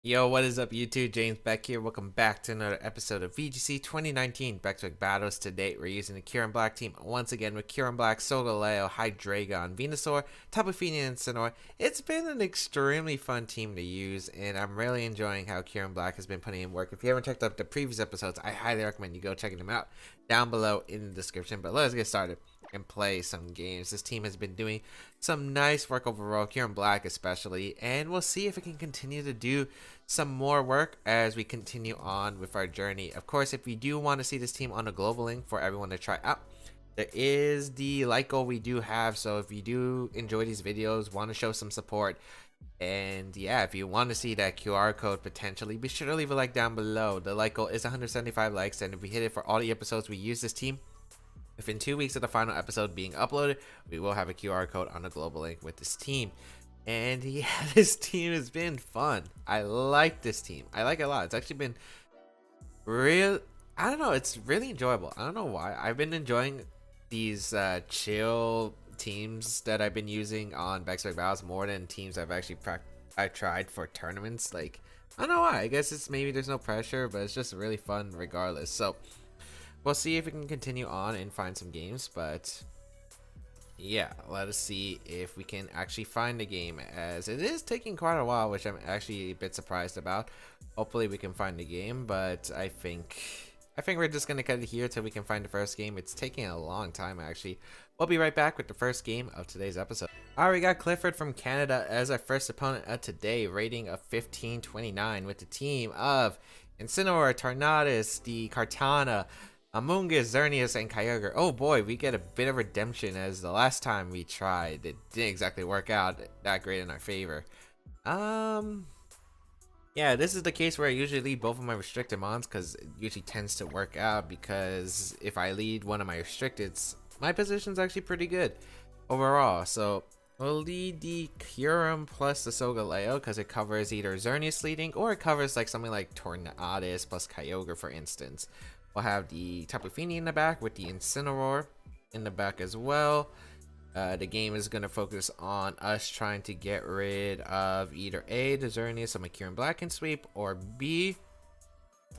Yo, what is up YouTube? James Baek here. Welcome back to another episode of VGC 2019 Back Battles. Today we're using the Kyurem-Black team once again with Kyurem-Black, Solgaleo, Hydreigon, Venusaur, Tapu Fini, and Sinnoh. It's been an extremely fun team to use, and I'm really enjoying how Kyurem-Black has been putting in work. If you haven't checked out the previous episodes, I highly recommend you go checking them out down below in the description. But let's get started and play some games. This team has been doing some nice work overall, Kyurem-Black especially, and we'll see if it can continue to do some more work as we continue on with our journey. Of course, if you do want to see this team on a global link for everyone to try out, there is the like goal we do have. So if you do enjoy these videos, want to show some support, and yeah, if you want to see that QR code potentially, be sure to leave a like down below. The like goal is 175 likes, and if we hit it for all the episodes we use this team, within 2 weeks of the final episode being uploaded, we will have a QR code on a global link with this team. And yeah, this team has been fun. I like this team. I like it a lot. It's actually been real. I don't know. It's really enjoyable. I don't know why. I've been enjoying these chill teams that I've been using on Baek Battles more than teams I've actually tried for tournaments. Like, I don't know why. I guess it's maybe there's no pressure, but it's just really fun regardless. So we'll see if we can continue on and find some games, but yeah, let us see if we can actually find the game, as it is taking quite a while, which I'm actually a bit surprised about. Hopefully we can find the game, but I think we're just gonna cut it here till we can find the first game. It's taking a long time actually. We'll be right back with the first game of today's episode. Alright, we got Clifford from Canada as our first opponent of today, rating of 1529 with the team of Incineroar, Tornadus, the Kartana, Amoonguss, Xerneas, and Kyogre. Oh boy, we get a bit of redemption, as the last time we tried, it didn't exactly work out that great in our favor. Yeah, this is the case where I usually lead both of my restricted mons, because it usually tends to work out, because if I lead one of my restricteds, my position's actually pretty good overall. So we'll lead the Kyurem plus the Solgaleo, because it covers either Xerneas leading, or it covers like something like Tornadus plus Kyogre, for instance. We'll have the Tapu Fini in the back with the Incineroar in the back as well. The game is going to focus on us trying to get rid of either A, the Xerneas so my Kyurem-Black can sweep, or B,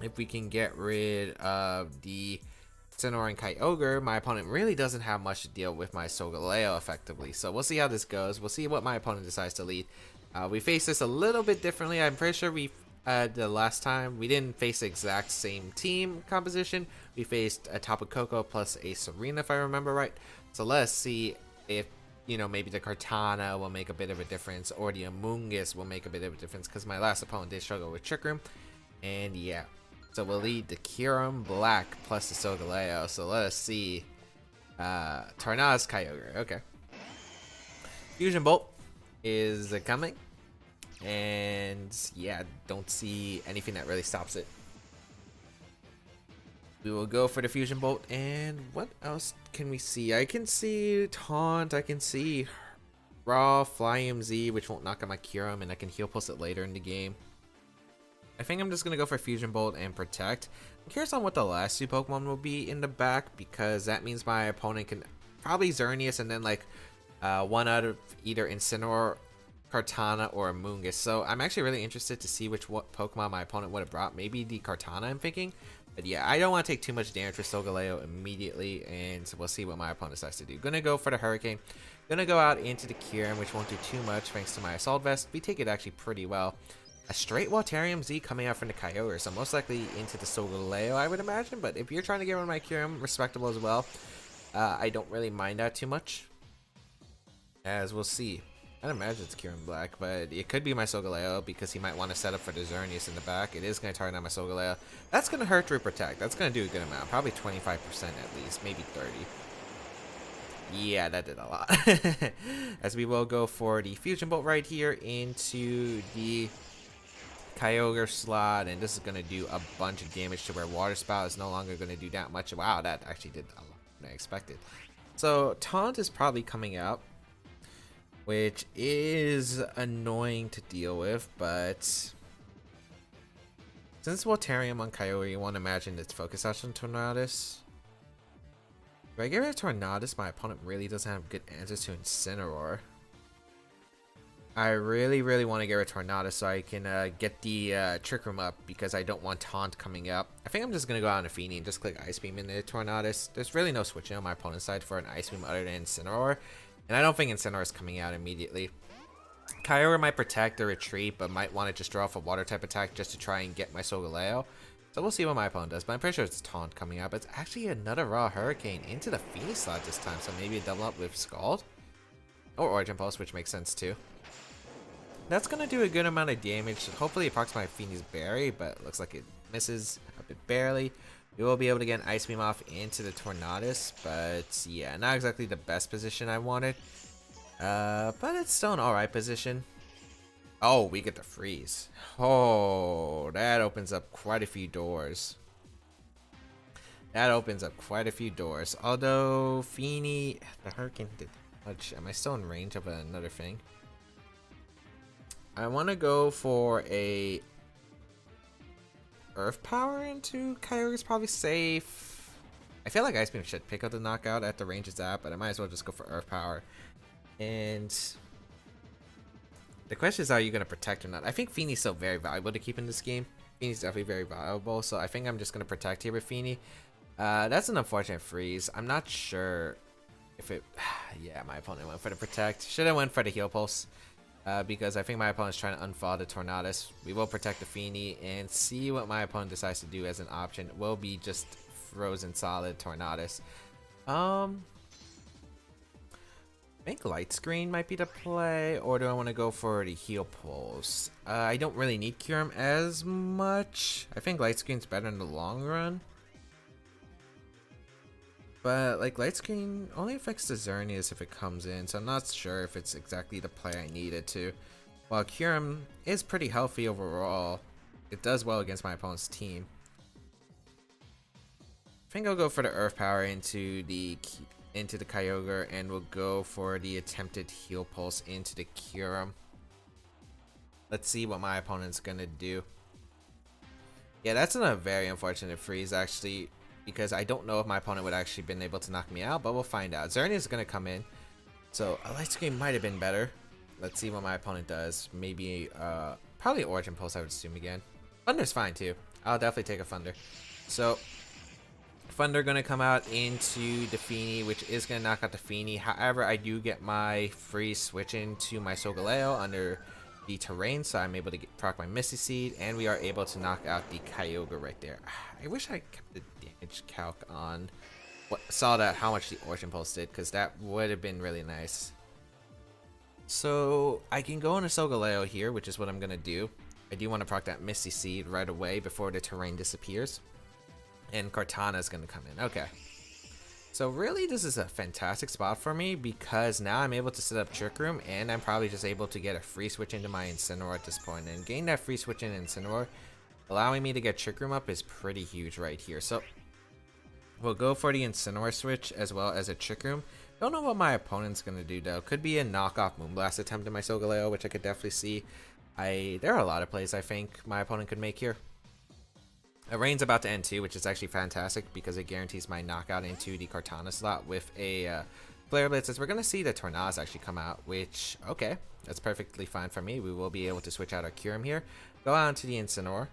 if we can get rid of the Incineroar and Kyogre, my opponent really doesn't have much to deal with my Solgaleo effectively. So we'll see how this goes. We'll see what my opponent decides to lead. We face this a little bit differently. I'm pretty sure the last time we didn't face the exact same team composition. We faced a Tapu Koko plus a Serena, if I remember right. So let's see if, you know, maybe the Kartana will make a bit of a difference, or the Amoonguss will make a bit of a difference, because my last opponent did struggle with Trick Room. And yeah, so we'll lead the Kyurem-Black plus the Solgaleo. So let us see. Tornadus, Kyogre. Okay. Fusion Bolt is coming. And yeah, don't see anything that really stops it. We will go for the Fusion Bolt. And what else can we see? I can see Taunt. I can see Raw, Flying Z, which won't knock out my Kyurem, and I can heal pulse it later in the game. I think I'm just going to go for Fusion Bolt and Protect. I'm curious on what the last two Pokemon will be in the back, because that means my opponent can probably Xerneas and then like one out of either Incineroar, Kartana, or Amoonguss. So I'm actually really interested to see what Pokemon my opponent would have brought. Maybe the Kartana, I'm thinking. But yeah, I don't want to take too much damage with Solgaleo immediately, and so we'll see what my opponent decides to do. Gonna go for the Hurricane. Gonna go out into the Kyurem, which won't do too much thanks to my Assault Vest. We take it actually pretty well. A straight Waltarium Z coming out from the Kyogre, so most likely into the Solgaleo, I would imagine. But if you're trying to get one of my Kyurem, respectable as well. I don't really mind that too much, as we'll see. I don't imagine it's Kyurem-Black, but it could be my Solgaleo, because he might want to set up for the Xerneas in the back. It is going to target on my Solgaleo. That's going to hurt through Protect. That's going to do a good amount. Probably 25% at least, maybe 30. Yeah, that did a lot. As we will go for the Fusion Bolt right here into the Kyogre slot, and this is going to do a bunch of damage to where Water Spout is no longer going to do that much. Wow, that actually did a lot more than I expected. So Taunt is probably coming out, which is annoying to deal with, but since Waltarium on Kyogre, you want to imagine it's focus out on Tornadus. If I get rid of Tornadus, my opponent really doesn't have good answers to Incineroar. I really want to get a Tornado so I can get the Trick Room up because I don't want Taunt coming up. I think I'm just going to go out on a Feeny and just click Ice Beam into Tornadus. There's really no switching on my opponent's side for an Ice Beam other than Incineroar. And I don't think Incineroar is coming out immediately. Kyurem might protect or retreat, but might want to just draw off a Water type attack just to try and get my Solgaleo. So we'll see what my opponent does, but I'm pretty sure it's Taunt coming out. But it's actually another Raw Hurricane into the Feeny slot this time, so maybe a double up with Scald. Or Origin Pulse, which makes sense too. That's going to do a good amount of damage. Hopefully it procs my Feeny's Berry, but it looks like it misses a bit barely. We will be able to get an Ice Beam off into the Tornadus, but yeah, not exactly the best position I wanted. But it's still an alright position. Oh, we get the freeze. Oh, that opens up quite a few doors. That opens up quite a few doors. Although, Feeny, the Hurricane did much. Am I still in range of another thing? I want to go for a Earth Power into Kyogre is probably safe. I feel like Ice Beam should pick up the knockout at the range it's at, but I might as well just go for Earth Power. And the question is, are you going to protect or not? I think Feeny's still very valuable to keep in this game. Feeny's definitely very valuable, so I think I'm just going to protect here with Feeny. That's an unfortunate freeze. I'm not sure if it... yeah, my opponent went for the protect. Should have went for the Heal Pulse. Because I think my opponent's trying to unfollow the Tornadus. We will protect the Feeny and see what my opponent decides to do as an option. It will be just Frozen Solid Tornadus. I think Light Screen might be the play, or do I want to go for the Heal Pulse? I don't really need Kyurem as much. I think Light Screen's better in the long run. But like Light Screen only affects the Xerneas if it comes in, so I'm not sure if it's exactly the play I needed to. While Kyurem is pretty healthy overall, it does well against my opponent's team. I think I'll go for the Earth Power into the Kyogre, and we'll go for the attempted Heal Pulse into the Kyurem. Let's see what my opponent's gonna do. Yeah, that's a very unfortunate freeze actually, because I don't know if my opponent would actually been able to knock me out, but we'll find out. Xerneas is going to come in, so a Light Screen might have been better. Let's see what my opponent does. Maybe, probably Origin Pulse, I would assume again. Thunder's fine too. I'll definitely take a Thunder. So, Thunder going to come out into the Feeny, which is going to knock out the Feeny. However, I do get my freeze switch into my Solgaleo under the terrain, so I'm able to proc my Misty Seed, and we are able to knock out the Kyogre right there. I wish I kept the damage calc on. Saw that how much the Origin Pulse did, because that would have been really nice. So I can go into Solgaleo here, which is what I'm gonna do. I do want to proc that Misty Seed right away before the terrain disappears, and Kartana is gonna come in. Okay. So really, this is a fantastic spot for me because now I'm able to set up Trick Room, and I'm probably just able to get a free switch into my Incineroar at this point. And getting that free switch in Incineroar, allowing me to get Trick Room up, is pretty huge right here. So we'll go for the Incineroar switch as well as a Trick Room. Don't know what my opponent's going to do though. Could be a knockoff Moonblast attempt in my Solgaleo, which I could definitely see. There are a lot of plays I think my opponent could make here. Rain's about to end too, which is actually fantastic because it guarantees my knockout into the Kartana slot with a Flare Blitz. As we're going to see the Tornadus actually come out, which, okay, that's perfectly fine for me. We will be able to switch out our Kyurem here. Go on to the Incineroar.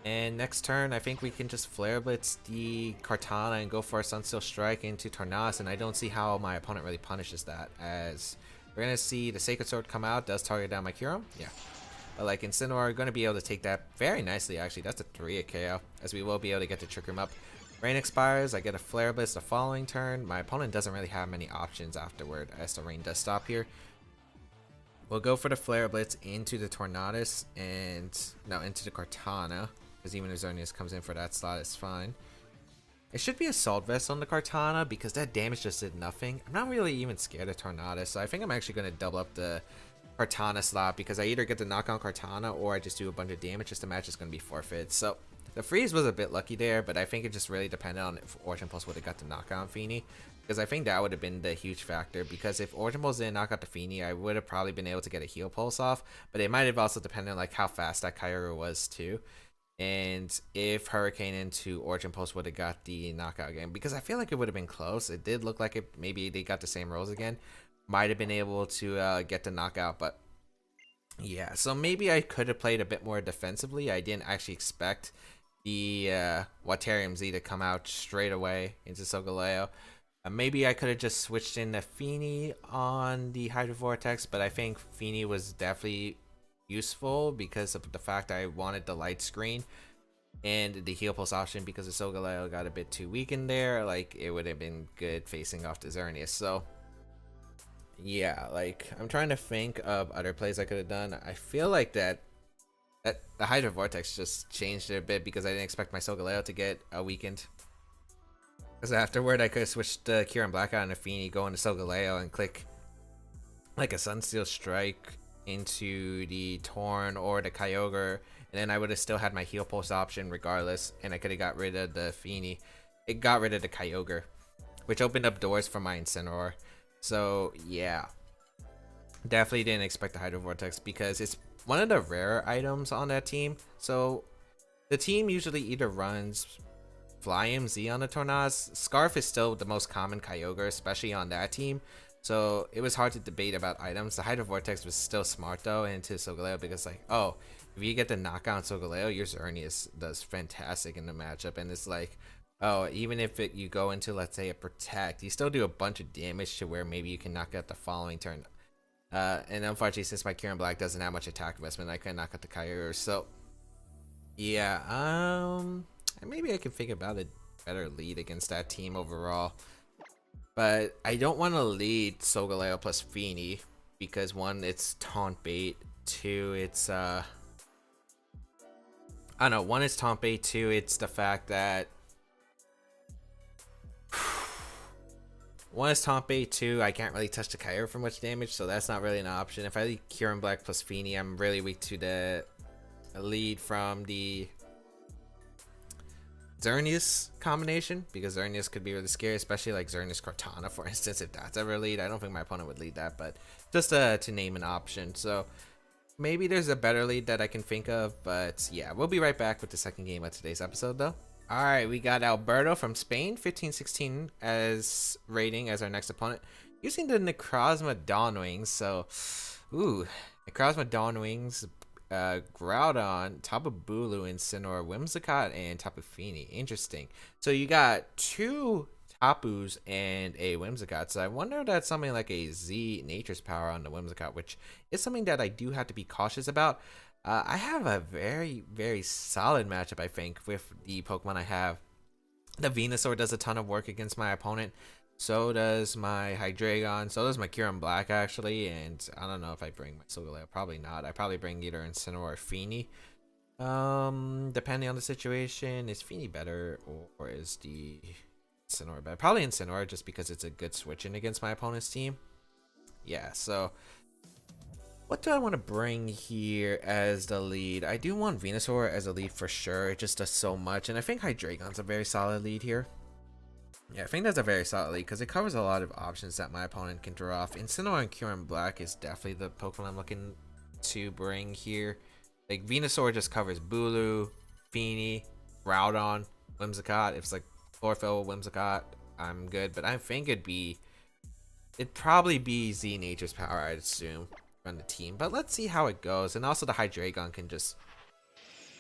And next turn, I think we can just Flare Blitz the Kartana and go for a Sunsteel Strike into Tornadus, and I don't see how my opponent really punishes that, as we're going to see the Sacred Sword come out. Does target down my Kyurem? Yeah. But like Incineroar, going to be able to take that very nicely actually. That's a 3 KO, as we will be able to get the Trick Room up. Rain expires, I get a Flare Blitz the following turn. My opponent doesn't really have many options afterward, as the rain does stop here. We'll go for the Flare Blitz into the Tornadus, and no, into the Kartana, because even if Xerneas comes in for that slot, it's fine. It should be Assault Vest on the Kartana, because that damage just did nothing. I'm not really even scared of Tornadus, so I think I'm actually going to double up the Kartana slot, because I either get the knock on Kartana or I just do a bunch of damage. Just the match is going to be forfeit. So the freeze was a bit lucky there, but I think it just really depended on if Origin Pulse would have got the knockout on Feeny, because I think that would have been the huge factor. Because if Origin Pulse didn't knock out the Feeny, I would have probably been able to get a Heal Pulse off, but it might have also depended on like how fast that Kyogre was too, and if Hurricane into Origin Pulse would have got the knockout again, because I feel like it would have been close. It did look like it, maybe they got the same rolls again. might have been able to get the knockout, but yeah. So maybe I could have played a bit more defensively. I didn't actually expect the Waterium Z to come out straight away into Solgaleo. Maybe I could have just switched in the Feeny on the Hydro Vortex, but I think Feeny was definitely useful because of the fact I wanted the light screen and the heal pulse option, because the Solgaleo got a bit too weak in there. Like, it would have been good facing off the Xerneas. So yeah, like, I'm trying to think of other plays I could have done. I feel like that the Hydro Vortex just changed it a bit because I didn't expect my Solgaleo to get weakened. Because afterward, I could have switched the Kyurem-Black out on a Feeny, go into Solgaleo, and click like a Sunsteel Strike into the Torn or the Kyogre, and then I would have still had my heal pulse option regardless, and I could have got rid of the Feeny. It got rid of the Kyogre, which opened up doors for my Incineroar. So yeah, definitely didn't expect the Hydro Vortex because it's one of the rare items on that team. So the team usually either runs Fly MZ on the Tornadus. Scarf is still the most common Kyogre, especially on that team. So it was hard to debate about items. The Hydro Vortex was still smart though into Solgaleo, because like, oh, if you get the knockout on Solgaleo, your Xerneas does fantastic in the matchup. And it's like, oh, even if you go into, let's say, a Protect, you still do a bunch of damage to where maybe you can knock out the following turn. And unfortunately, since my Kyurem-Black doesn't have much attack investment, I couldn't knock out the Kyogre. So yeah, maybe I can think about a better lead against that team overall. But I don't want to lead Solgaleo plus Feeny because one, it's taunt bait. Two, it's I don't know. One, it's taunt bait. Two, it's the fact that one is taunt bait. Two, I can't really touch the Kyogre for much damage, so that's not really an option. If I lead Kyurem-Black plus Feeny, I'm really weak to the lead from the Xerneas combination, because Xerneas could be really scary, especially like Xerneas Cortana, for instance. If that's ever a lead, I don't think my opponent would lead that, but just to name an option. So maybe there's a better lead that I can think of, but yeah, we'll be right back with the second game of today's episode though. Alright, we got Alberto from Spain, 15-16 as rating as our next opponent, using the Necrozma Dawnwings. So, ooh, Necrozma Dawnwings, Groudon, Tapu Bulu, Incineroar, Whimsicott, and Tapu Fini. Interesting. So you got two Tapus and a Whimsicott. So I wonder if that's something like a Z Nature's Power on the Whimsicott, which is something that I do have to be cautious about. I have a very, very solid matchup, I think, with the Pokemon I have. The Venusaur does a ton of work against my opponent. So does my Hydreigon. So does my Kyurem-Black, actually. And I don't know if I bring my Solgaleo. Probably not. I probably bring either Incineroar or Feeny. Depending on the situation. Is Feeny better or is the Incineroar better? Probably Incineroar, just because it's a good switch in against my opponent's team. Yeah, so what do I want to bring here as the lead? I do want Venusaur as a lead for sure. It just does so much. And I think Hydreigon's a very solid lead here. Yeah, I think that's a very solid lead because it covers a lot of options that my opponent can draw off. Incineroar and Kyurem-Black is definitely the Pokemon I'm looking to bring here. Like, Venusaur just covers Bulu, Feeny, Groudon, Whimsicott. If it's like Chlorophyll, Whimsicott, I'm good. But I think it'd probably be Z Nature's Power, I'd assume, on the team. But let's see how it goes. And also the Hydreigon can just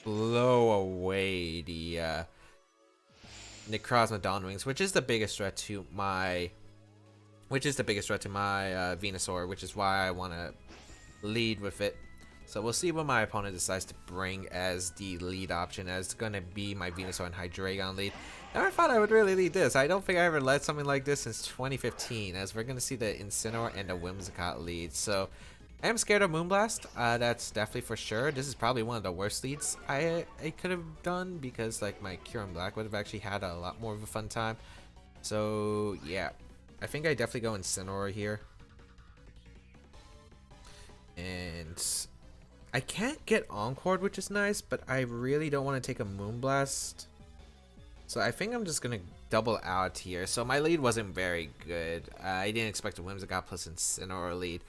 blow away the Necrozma Dawnwings, which is the biggest threat to my Venusaur, which is why I want to lead with it. So we'll see what my opponent decides to bring as the lead option, as it's gonna be my Venusaur and Hydreigon lead. Never thought I would really lead this. I don't think I ever led something like this since 2015, as we're gonna see the Incineroar and the Whimsicott lead. So I am scared of Moonblast. That's definitely for sure. This is probably one of the worst leads I could have done, because like my Kyurem-Black would have actually had a lot more of a fun time. So yeah, I think I definitely go Incineroar here. And I can't get Encore, which is nice, but I really don't want to take a Moonblast. So I think I'm just going to double out here. So my lead wasn't very good. I didn't expect a Whimsicott plus Incineroar lead.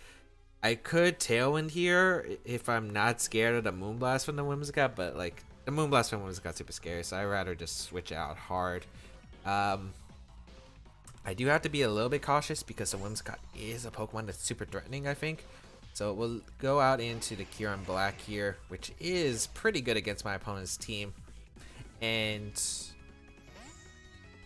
I could Tailwind here if I'm not scared of the Moonblast from the Whimsicott, but like the Moonblast from Whimsicott's super scary, so I'd rather just switch out hard. I do have to be a little bit cautious because the Whimsicott is a Pokemon that's super threatening, I think. So we'll go out into the Kyurem-Black here, which is pretty good against my opponent's team. And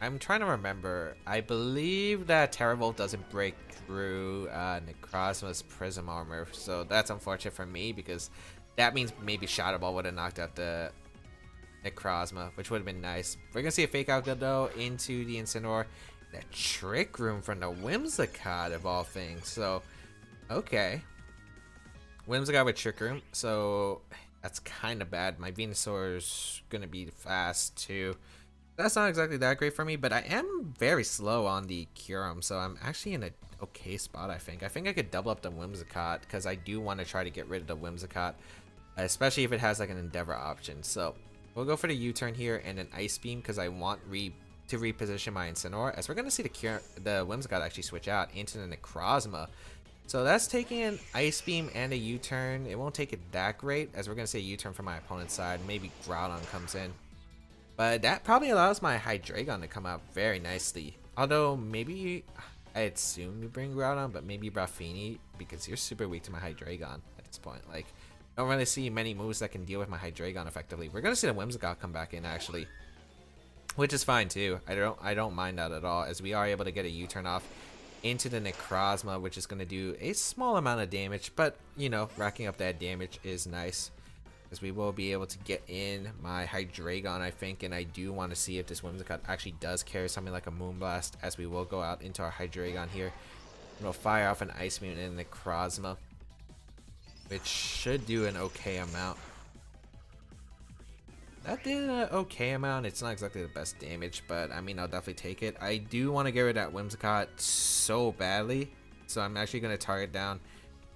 I'm trying to remember. I believe that Terravolt doesn't break through Necrozma's Prism Armor. So that's unfortunate for me because that means maybe Shadow Ball would have knocked out the Necrozma, which would have been nice. We're going to see a Fake Out though into the Incineroar. That Trick Room from the Whimsicott of all things. So, okay. Whimsicott with Trick Room. So, that's kind of bad. My Venusaur's going to be fast too. That's not exactly that great for me, but I am very slow on the Kyurem. So, I'm actually in an okay spot, I think. I think I could double up the Whimsicott because I do want to try to get rid of the Whimsicott. Especially if it has like an Endeavor option. So, we'll go for the U-turn here and an Ice Beam because I want to reposition my Incineroar, as we're going to see the Whimsicott actually switch out into the Necrozma. So that's taking an Ice Beam and a U-turn. It won't take it that great, as we're going to see a U-turn from my opponent's side. Maybe Groudon comes in. But that probably allows my Hydreigon to come out very nicely. Although, maybe, I assume you bring Groudon, but maybe Braffini, because you're super weak to my Hydreigon at this point. Like, I don't really see many moves that can deal with my Hydreigon effectively. We're going to see the Whimsicott come back in, actually. Which is fine too. I don't mind that at all, as we are able to get a U-turn off into the Necrozma, which is going to do a small amount of damage, but you know, racking up that damage is nice, as we will be able to get in my Hydreigon, I think, and I do want to see if this Whimsicott actually does carry something like a Moonblast, as we will go out into our Hydreigon here. And we'll fire off an Ice Beam in the Necrozma, which should do an okay amount. That did an okay amount. It's not exactly the best damage, but I mean, I'll definitely take it. I do want to get rid of that Whimsicott so badly, so I'm actually going to target down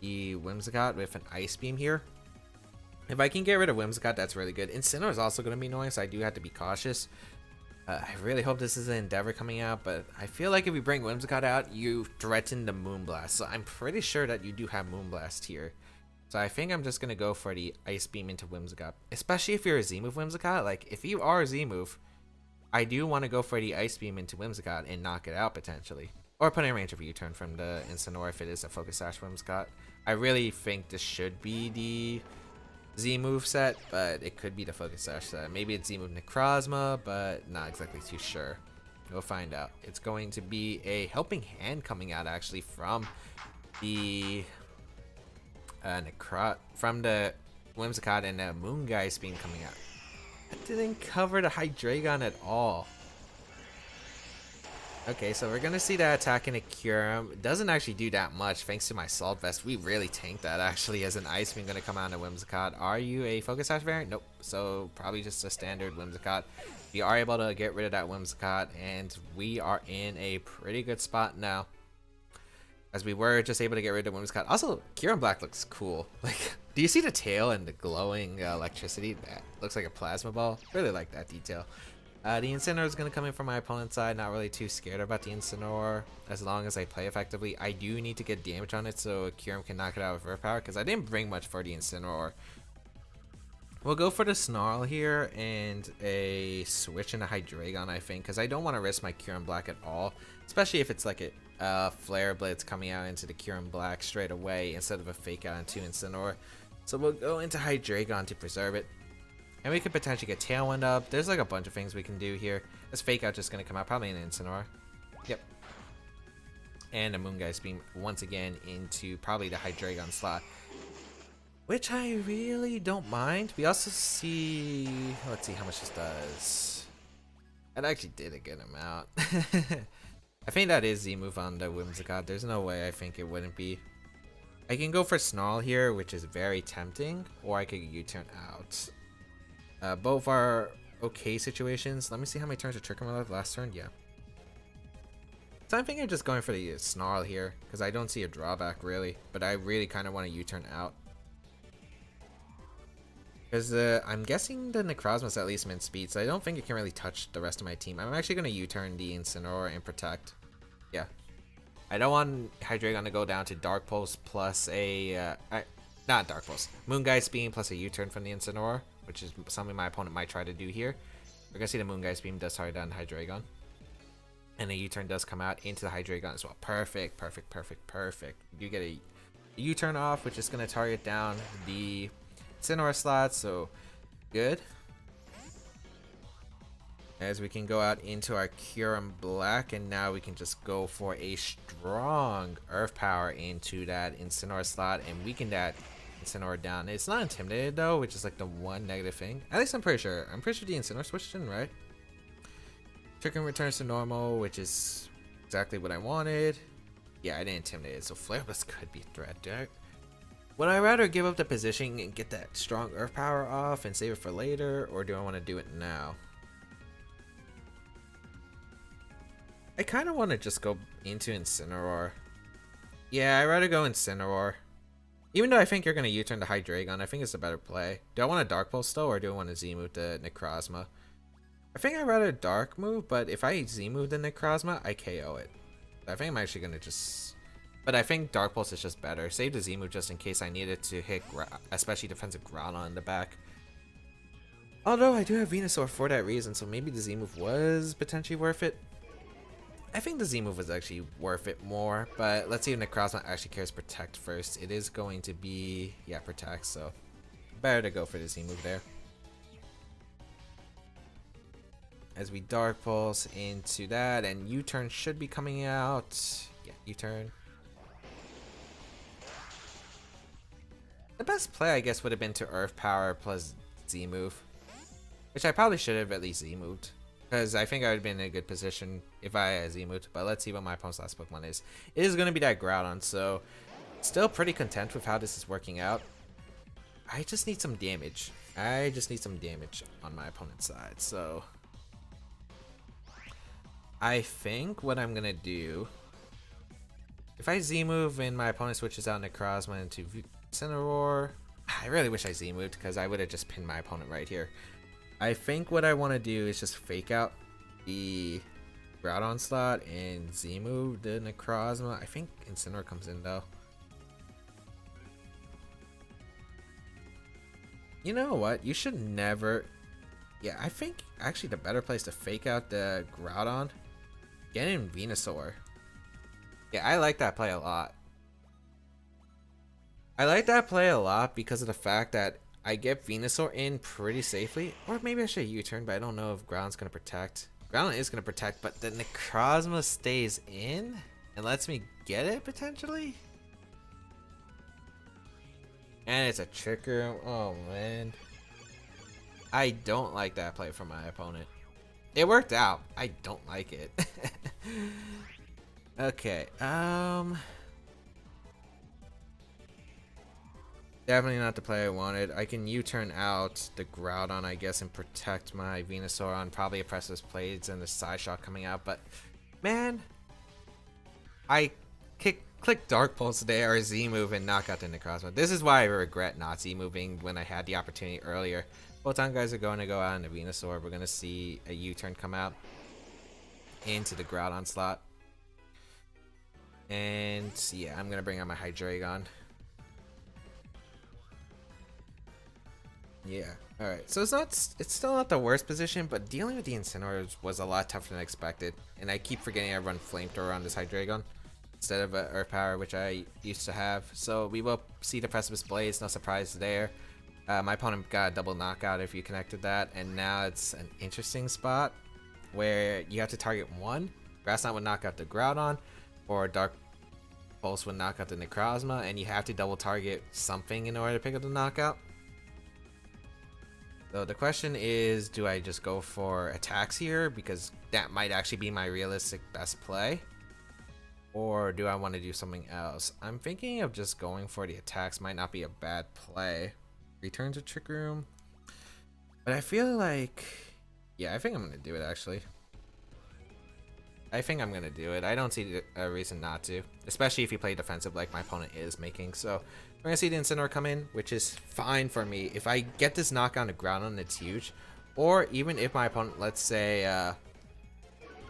the Whimsicott with an Ice Beam here. If I can get rid of Whimsicott, that's really good. Incineroar is also going to be annoying, so I do have to be cautious. I really hope this is an Endeavor coming out, but I feel like if you bring Whimsicott out, you threaten the Moonblast. So I'm pretty sure that you do have Moonblast here. So I think I'm just going to go for the Ice Beam into Whimsicott. Especially if you're a Z-move Whimsicott. Like, if you are a Z-move, I do want to go for the Ice Beam into Whimsicott and knock it out, potentially. Or put in range of U-turn from the Incineroar if it is a Focus Sash Whimsicott. I really think this should be the Z-move set, but it could be the Focus Sash set. Maybe it's Z-move Necrozma, but not exactly too sure. We'll find out. It's going to be a Helping Hand coming out, actually, from the... from the Whimsicott, and the Moongeist Beam coming out. That didn't cover the Hydreigon at all. Okay, so we're gonna see that attacking a Kyurem. It doesn't actually do that much thanks to my Salt Vest. We really tanked that actually, as an Ice Beam gonna come out in a Whimsicott. Are you a Focus Sash variant? Nope. So probably just a standard Whimsicott. We are able to get rid of that Whimsicott, and we are in a pretty good spot now, as we were just able to get rid of Whimsicott. Also, Kyurem-Black looks cool. Like, do you see the tail and the glowing electricity? That looks like a plasma ball. Really like that detail. The Incineroar is going to come in from my opponent's side. Not really too scared about the Incineroar, as long as I play effectively. I do need to get damage on it so Kyurem can knock it out with Earth Power, because I didn't bring much for the Incineroar. We'll go for the Snarl here and a switch into Hydreigon, I think, because I don't want to risk my Kyurem-Black at all, especially if it's like a Flare Blitz coming out into the Kyurem-Black straight away instead of a Fake Out into Incineroar. So we'll go into Hydreigon to preserve it. And we could potentially get Tailwind up. There's like a bunch of things we can do here. This Fake Out just going to come out, probably an Incineroar. Yep. And a Moongeist Beam once again into probably the Hydreigon slot, which I really don't mind. We also see... Let's see how much this does. That actually did a good amount. I think that is Z-move on the Whimsicott. There's no way I think it wouldn't be. I can go for Snarl here, which is very tempting, or I could U-turn out. Both are okay situations. Let me see how many turns of Trick Room left last turn. Yeah. So I think I'm just going for the Snarl here, because I don't see a drawback really, but I really kind of want to U-turn out. Because I'm guessing the Necrozma's at least min speed, so I don't think it can really touch the rest of my team. I'm actually going to U-turn the Incineroar and Protect. Yeah. I don't want Hydreigon to go down to Dark Pulse plus a... not Dark Pulse. Moongeist Beam plus a U-turn from the Incineroar, which is something my opponent might try to do here. We're going to see the Moongeist Beam does target down Hydreigon. And a U-turn does come out into the Hydreigon as well. Perfect, perfect, perfect, perfect. You get a U-turn off, which is going to target down the Incineroar slot, so good. As we can go out into our Kyurem-Black, and now we can just go for a strong Earth Power into that Incineroar slot and weaken that Incineroar down. It's not intimidated though, which is like the one negative thing. At least I'm pretty sure. I'm pretty sure the Incineroar switched in, right? Chicken returns to normal, which is exactly what I wanted. Yeah, I didn't intimidate it, so Flare Blitz could be a threat, dude. Would I rather give up the positioning and get that strong Earth Power off and save it for later, or do I want to do it now? I kind of want to just go into Incineroar. Yeah, I'd rather go Incineroar. Even though I think you're going to U-turn to Hydreigon, I think it's a better play. Do I want a Dark Pulse though, or do I want to Z-move to Necrozma? I think I'd rather Dark move, but if I Z-move the Necrozma, I KO it. I think I'm actually going to just... But I think Dark Pulse is just better. Save the Z-move just in case I need it to hit, especially defensive Groudon in the back. Although I do have Venusaur for that reason, so maybe the Z-move was potentially worth it. I think the Z-move was actually worth it more, but let's see if Necrozma actually cares Protect first. It is going to be, yeah, Protect, so better to go for the Z-move there. As we Dark Pulse into that, and U-turn should be coming out. Yeah, U-turn. The best play, I guess, would have been to Earth Power plus Z-move, which I probably should have at least Z-moved. Because I think I would have been in a good position if I had Z-moved. But let's see what my opponent's last Pokemon is. It is going to be that Groudon, so still pretty content with how this is working out. I just need some damage. I just need some damage on my opponent's side. So I think what I'm going to do, if I Z-move and my opponent switches out Necrozma into Incineroar, I really wish I Z-moved because I would have just pinned my opponent right here. I think what I want to do is just fake out the Groudon slot and Z-move the Necrozma. I think Incineroar comes in though. You know what? You should never... Yeah, I think actually the better place to fake out the Groudon, get in Venusaur. Yeah, I like that play a lot. I like that play a lot because of the fact that I get Venusaur in pretty safely. Or maybe I should U-turn, but I don't know if Groudon's going to protect. Groudon is going to protect, but the Necrozma stays in and lets me get it, potentially? And it's a Trick Room. Oh, man. I don't like that play from my opponent. It worked out. I don't like it. Okay, definitely not the play I wanted. I can U-turn out the Groudon, I guess, and protect my Venusaur on probably a Precious Blades and the Side Shot coming out. But, man, I click Dark Pulse there or Z-move and knock out the Necrozma. This is why I regret not Z-moving when I had the opportunity earlier. Photon guys are going to go out into Venusaur. We're going to see a U-turn come out into the Groudon slot. And, yeah, I'm going to bring out my Hydreigon. Yeah, alright, so it's still not the worst position, but dealing with the Incineroar was a lot tougher than expected, and I keep forgetting I run Flamethrower on this Hydreigon instead of Earth Power, which I used to have. So we will see the Precipice Blades, no surprise there. My opponent got a double knockout if you connected that, and now it's an interesting spot where you have to target one. Grass Knot would knock out the Groudon, or Dark Pulse would knock out the Necrozma, and you have to double target something in order to pick up the knockout. So the question is, do I just go for attacks here because that might actually be my realistic best play? Or do I want to do something else? I'm thinking of just going for the attacks. Might not be a bad play. Return to Trick Room. But I feel like... Yeah, I think I'm going to do it actually. I think I'm going to do it. I don't see a reason not to. Especially if you play defensive like my opponent is making. So we're going to see the Incineroar come in, which is fine for me. If I get this knockdown to Groudon, it's huge. Or even if my opponent, let's say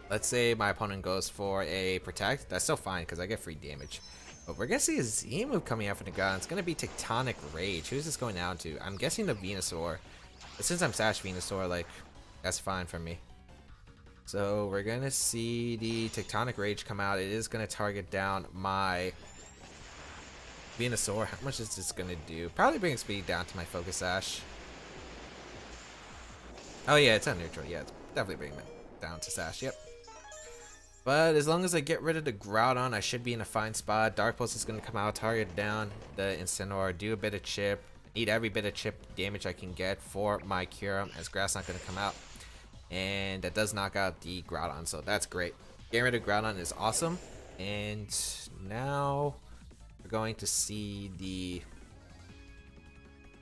my opponent goes for a Protect, that's still fine because I get free damage. But we're going to see a Z-move coming out from the Groudon. It's going to be Tectonic Rage. Who's this going down to? I'm guessing the Venusaur. But since I'm Sash Venusaur, like, that's fine for me. So we're gonna see the Tectonic Rage come out. It is gonna target down my Venusaur. How much is this gonna do? Probably bring speed down to my Focus Sash. Oh yeah, it's on neutral. Yeah, it's definitely bringing it down to Sash. Yep. But as long as I get rid of the Groudon, I should be in a fine spot. Dark Pulse is going to come out, target down the Incineroar, do a bit of chip. Need every bit of chip damage I can get for my Kyurem, as Grass not going to come out. And that does knock out the Groudon, so that's great. Getting rid of Groudon is awesome. And now we're going to see the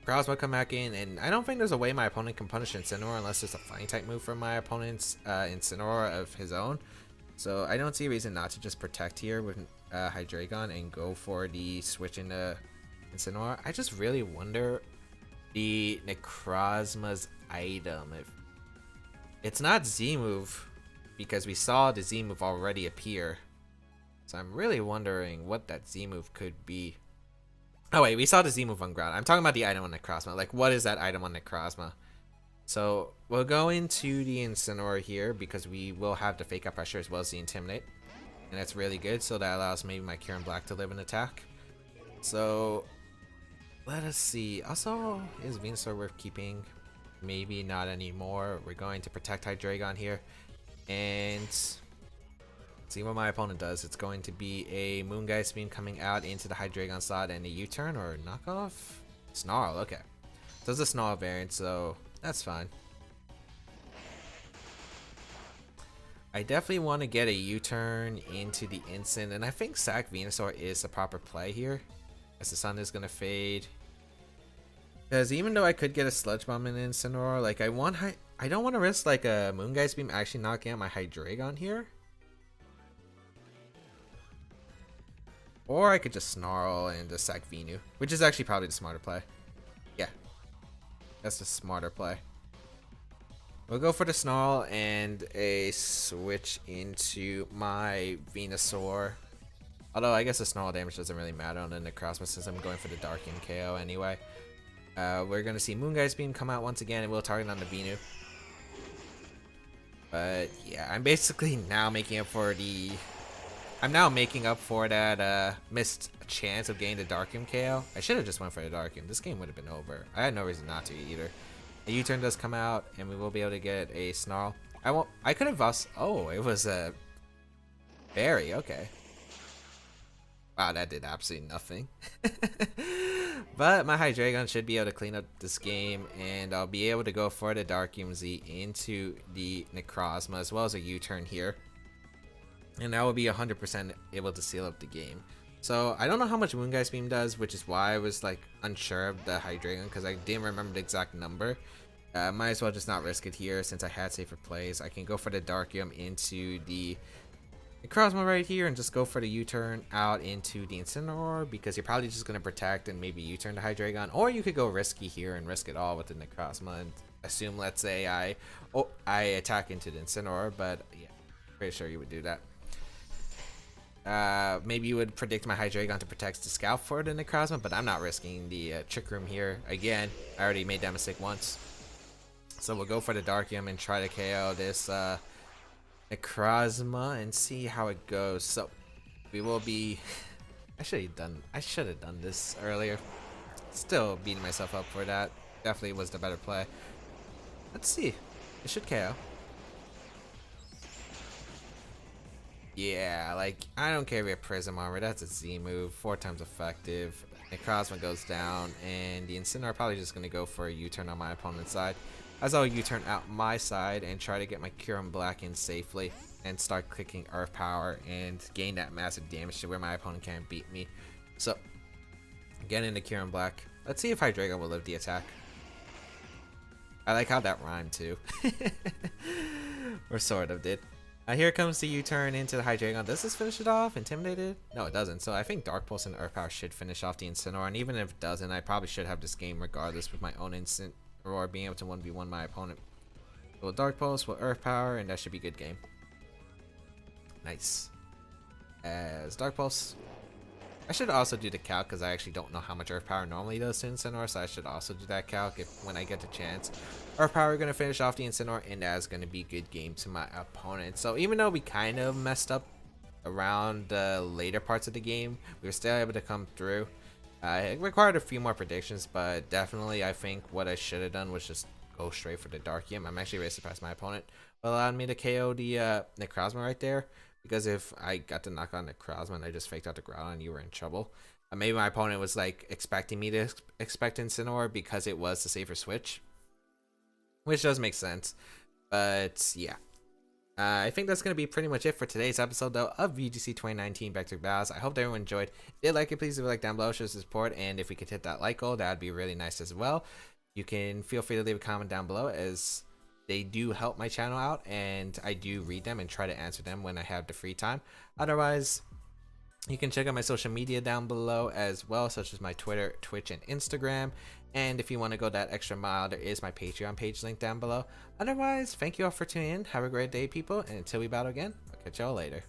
Necrozma come back in, and I don't think there's a way my opponent can punish Incineroar unless it's a Flying type move from my opponent's Incineroar of his own. So I don't see a reason not to just protect here with Hydreigon and go for the switch into Incineroar. I just really wonder the Necrozma's item. If it's not Z-move, because we saw the Z-move already appear. So I'm really wondering what that Z-move could be. Oh wait, we saw the Z-move on ground. I'm talking about the item on Necrozma. Like, what is that item on Necrozma? So we'll go into the Incineroar here because we will have the Fake Out Pressure as well as the Intimidate. And that's really good, so that allows maybe my Kyurem-Black to live an attack. So let us see. Also, is Venusaur worth keeping? Maybe not anymore. We're going to protect Hydreigon here. And see what my opponent does. It's going to be a Moongeist Beam coming out into the Hydreigon slot and a U-turn or knockoff? Snarl, okay. So it's a Snarl variant, so that's fine. I definitely want to get a U-turn into the Incin, and I think Sack Venusaur is the proper play here, as the sun is going to fade. Because even though I could get a Sludge Bomb in Incineroar, like I don't want to risk like a Moongeist Beam actually knocking out my Hydreigon here. Or I could just Snarl and just Sack Venu, which is actually probably the smarter play. Yeah. That's the smarter play. We'll go for the Snarl and a switch into my Venusaur. Although I guess the Snarl damage doesn't really matter on the Necrozma since I'm going for the Darkin KO anyway. We're going to see Moongeist Beam come out once again and we'll target on the Venu. But yeah, I'm basically now making up for the... I'm now making up for that missed chance of getting the Darkin KO. I should have just went for the Darkin. This game would have been over. I had no reason not to either. A U-turn does come out, and we will be able to get a Snarl. I could have Oh, it was a Berry. Okay. Wow, that did absolutely nothing. But my Hydreigon should be able to clean up this game, and I'll be able to go for the Darkin Z into the Necrozma as well as a U-turn here. And I will be 100% able to seal up the game. So I don't know how much Moongeist Beam does, which is why I was like unsure of the Hydreigon because I didn't remember the exact number. Might as well just not risk it here since I had safer plays. I can go for the Darkium into the Necrozma right here and just go for the U-turn out into the Incineroar because you're probably just going to protect and maybe U-turn the Hydreigon. Or you could go risky here and risk it all with the Necrozma and assume, let's say, I attack into the Incineroar, but yeah, pretty sure you would do that. Maybe you would predict my Hydreigon to protect the Scalp for the Necrozma, but I'm not risking the Trick Room here. Again, I already made that mistake once. So we'll go for the Darkium and try to KO this Necrozma and see how it goes. So we will be... I should have done this earlier. Still beating myself up for that. Definitely was the better play. Let's see. It should KO. Yeah, like, I don't care if we have Prism Armor, that's a Z move, 4 times effective. Necrozma goes down, and the Incineroar probably just going to go for a U-turn on my opponent's side. As I'll U-turn out my side and try to get my Kyurem-Black in safely and start clicking Earth Power and gain that massive damage to where my opponent can't beat me. So, get into Kyurem-Black. Let's see if Hydreigon will live the attack. I like how that rhymed too. Or sort of did. Here comes the U-turn into the Hydreigon. Does this finish it off? Intimidated? No, it doesn't. So I think Dark Pulse and Earth Power should finish off the Incineroar. And even if it doesn't, I probably should have this game regardless with my own Incineroar being able to 1v1 my opponent. So Dark Pulse with Earth Power, and that should be a good game. Nice. As Dark Pulse. I should also do the calc because I actually don't know how much Earth Power normally does to Incineroar, so I should also do that calc when I get the chance. Earth Power going to finish off the Incineroar, and that's going to be a good game to my opponent. So even though we kind of messed up around the later parts of the game, we were still able to come through. It required a few more predictions, but definitely I think what I should have done was just go straight for the Darkium. I'm actually really surprised my opponent allowed me to KO the Necrozma right there. Because if I got to knock on Necrozma and I just faked out the Groudon, you were in trouble. Maybe my opponent was like expecting me to expect Incineroar because it was the safer switch, which does make sense. But yeah, I think that's gonna be pretty much it for today's episode though of VGC 2019 Back to Battles. I hope everyone enjoyed. If you did like it, please leave a like down below, show support, and if we could hit that like goal, that'd be really nice as well. You can feel free to leave a comment down below, as they do help my channel out, and I do read them and try to answer them when I have the free time. Otherwise, you can check out my social media down below as well, such as my Twitter, Twitch, and Instagram. And if you want to go that extra mile, there is my Patreon page linked down below. Otherwise, thank you all for tuning in. Have a great day, people, and until we battle again, I'll catch y'all later.